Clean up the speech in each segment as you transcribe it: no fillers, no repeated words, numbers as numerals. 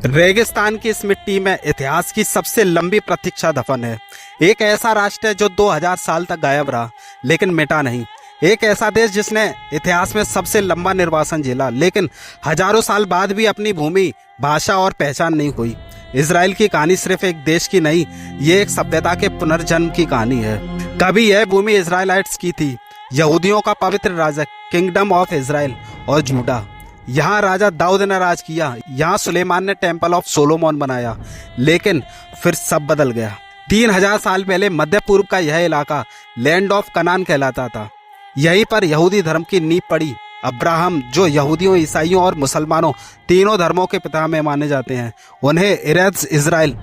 रेगिस्तान की इस मिट्टी में इतिहास की सबसे लंबी प्रतीक्षा दफन है। एक ऐसा राष्ट्र है जो 2000 साल तक गायब रहा लेकिन मिटा नहीं। एक ऐसा देश जिसने इतिहास में सबसे लंबा निर्वासन झेला लेकिन हजारों साल बाद भी अपनी भूमि, भाषा और पहचान नहीं हुई। इजराइल की कहानी सिर्फ एक देश की नहीं, ये एक सभ्यता के पुनर्जन्म की कहानी है। कभी यह भूमि इजराइलाइट्स की थी, यहूदियों का पवित्र राज्य किंगडम ऑफ इजराइल और जूडा। यहाँ राजा दाऊद ने राज किया, यहाँ सुलेमान ने टेम्पल ऑफ सोलोमन बनाया, लेकिन फिर सब बदल गया। 3000 साल पहले मध्य पूर्व का यह इलाका लैंड ऑफ कनान कहलाता था। यहीं पर यहूदी धर्म की नींव पड़ी। अब्राहम, जो यहूदियों, ईसाइयों और मुसलमानों तीनों धर्मों के पिता में माने जाते हैं, उन्हें arrays Israel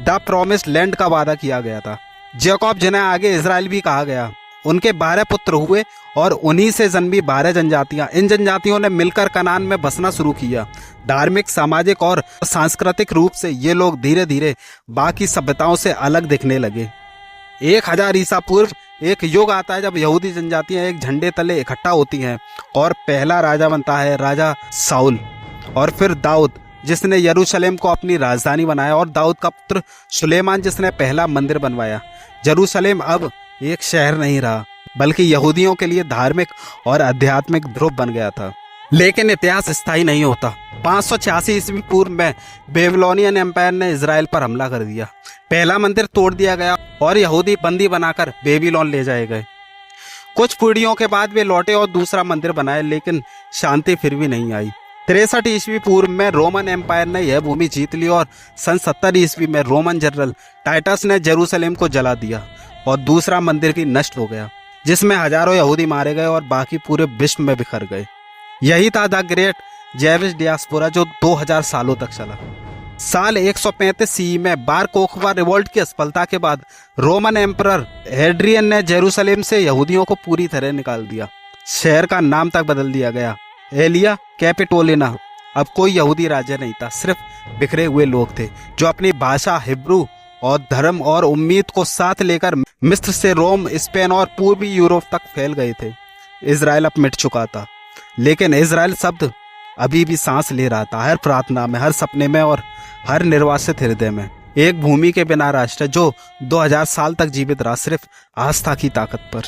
the promised land का वादा किया गया था। जैकब, जिन्हें आगे इजराइल भी कहा गया, उनके 12 पुत्र हुए और उन्हीं से जन्मी 12 जनजातियां। इन जनजातियों ने मिलकर कनान में बसना शुरू किया। धार्मिक, सामाजिक और सांस्कृतिक रूप से ये लोग धीरे धीरे बाकी सभ्यताओं से अलग दिखने लगे। 1000 ईसा पूर्व एक युग आता है जब यहूदी जनजातियां एक झंडे तले इकट्ठा होती हैं और पहला राजा बनता है राजा साउल। और फिर दाऊद, जिसने यरूशलेम को अपनी राजधानी बनाया, और दाऊद का पुत्र सुलेमान, जिसने पहला मंदिर बनवाया। यरूशलेम अब एक शहर नहीं रहा बल्कि यहूदियों के लिए धार्मिक और आध्यात्मिक ध्रुव बन गया था। लेकिन इतिहास स्थायी नहीं होता। 586 ईस्वी पूर्व में बेबीलोनियन एम्पायर ने इजराइल पर हमला कर दिया। पहला मंदिर तोड़ दिया गया और यहूदी बंदी बनाकर बेबीलोन ले जाए गए। कुछ पीढ़ियों के बाद वे लौटे और दूसरा मंदिर बनाए, लेकिन शांति फिर भी नहीं आई। 63 ईस्वी पूर्व में रोमन एम्पायर ने यह भूमि जीत ली और सन 70 ईस्वी में रोमन जनरल टाइटस ने जेरूसलेम को जला दिया और दूसरा मंदिर भी नष्ट हो गया, जिसमें हजारों यहूदी मारे गए और बाकी पूरे विश्व में बिखर गए। यही था द ग्रेट जेविश डियास्पोरा, जो 2000 सालों तक चला। साल 135 सी में बार कोखबा रिवोल्ट की असफलता के बाद रोमन एम्परर हेड्रियन ने जेरूसलेम से यहूदियों को पूरी तरह निकाल दिया। शहर का नाम तक बदल दिया गया, एलिया कैपिटोलिना। अब कोई यहूदी राज्य नहीं था, सिर्फ बिखरे हुए लोग थे जो अपनी भाषा, हिब्रू और धर्म और उम्मीद को साथ लेकर मिस्र से रोम, स्पेन और पूर्वी यूरोप तक फैल गए थे। इजराइल अब मिट चुका था, लेकिन इजराइल शब्द अभी भी सांस ले रहा था, हर प्रार्थना में, हर सपने में और हर निर्वासित हृदय में। एक भूमि के बिना राष्ट्र जो 2000 साल तक जीवित रहा, सिर्फ आस्था की ताकत पर।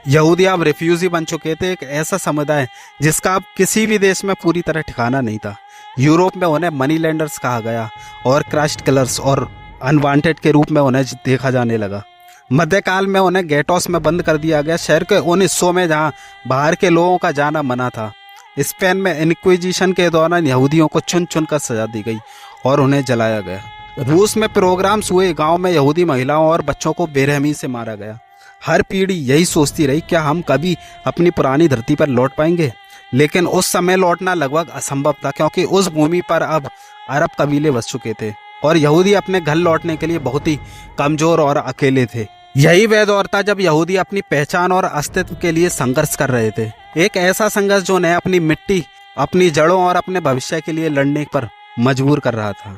यहूदी अब रिफ्यूजी बन चुके थे, एक ऐसा समुदाय जिसका अब किसी भी देश में पूरी तरह ठिकाना नहीं था। यूरोप में उन्हें मनी लैंडर्स कहा गया और क्राइस्ट किलर्स और अनवांटेड के रूप में उन्हें देखा जाने लगा। मध्यकाल में उन्हें गेटोस में बंद कर दिया गया, शहर के उन हिस्सों में जहां बाहर के लोगों का जाना मना था। स्पेन में इनक्विजिशन के दौरान यहूदियों को चुन चुन कर सजा दी गई और उन्हें जलाया गया। रूस में प्रोग्राम्स हुए, गांव में यहूदी महिलाओं और बच्चों को बेरहमी से मारा गया। हर पीढ़ी यही सोचती रही, क्या हम कभी अपनी पुरानी धरती पर लौट पाएंगे? लेकिन उस समय लौटना लगभग असंभव था, क्योंकि उस भूमि पर अब अरब कबीले बस चुके थे और यहूदी अपने घर लौटने के लिए बहुत ही कमजोर और अकेले थे। यही वह दौर था जब यहूदी अपनी पहचान और अस्तित्व के लिए संघर्ष कर रहे थे। एक ऐसा संघर्ष जो उन्हें अपनी मिट्टी, अपनी जड़ों और अपने भविष्य के लिए लड़ने पर मजबूर कर रहा था।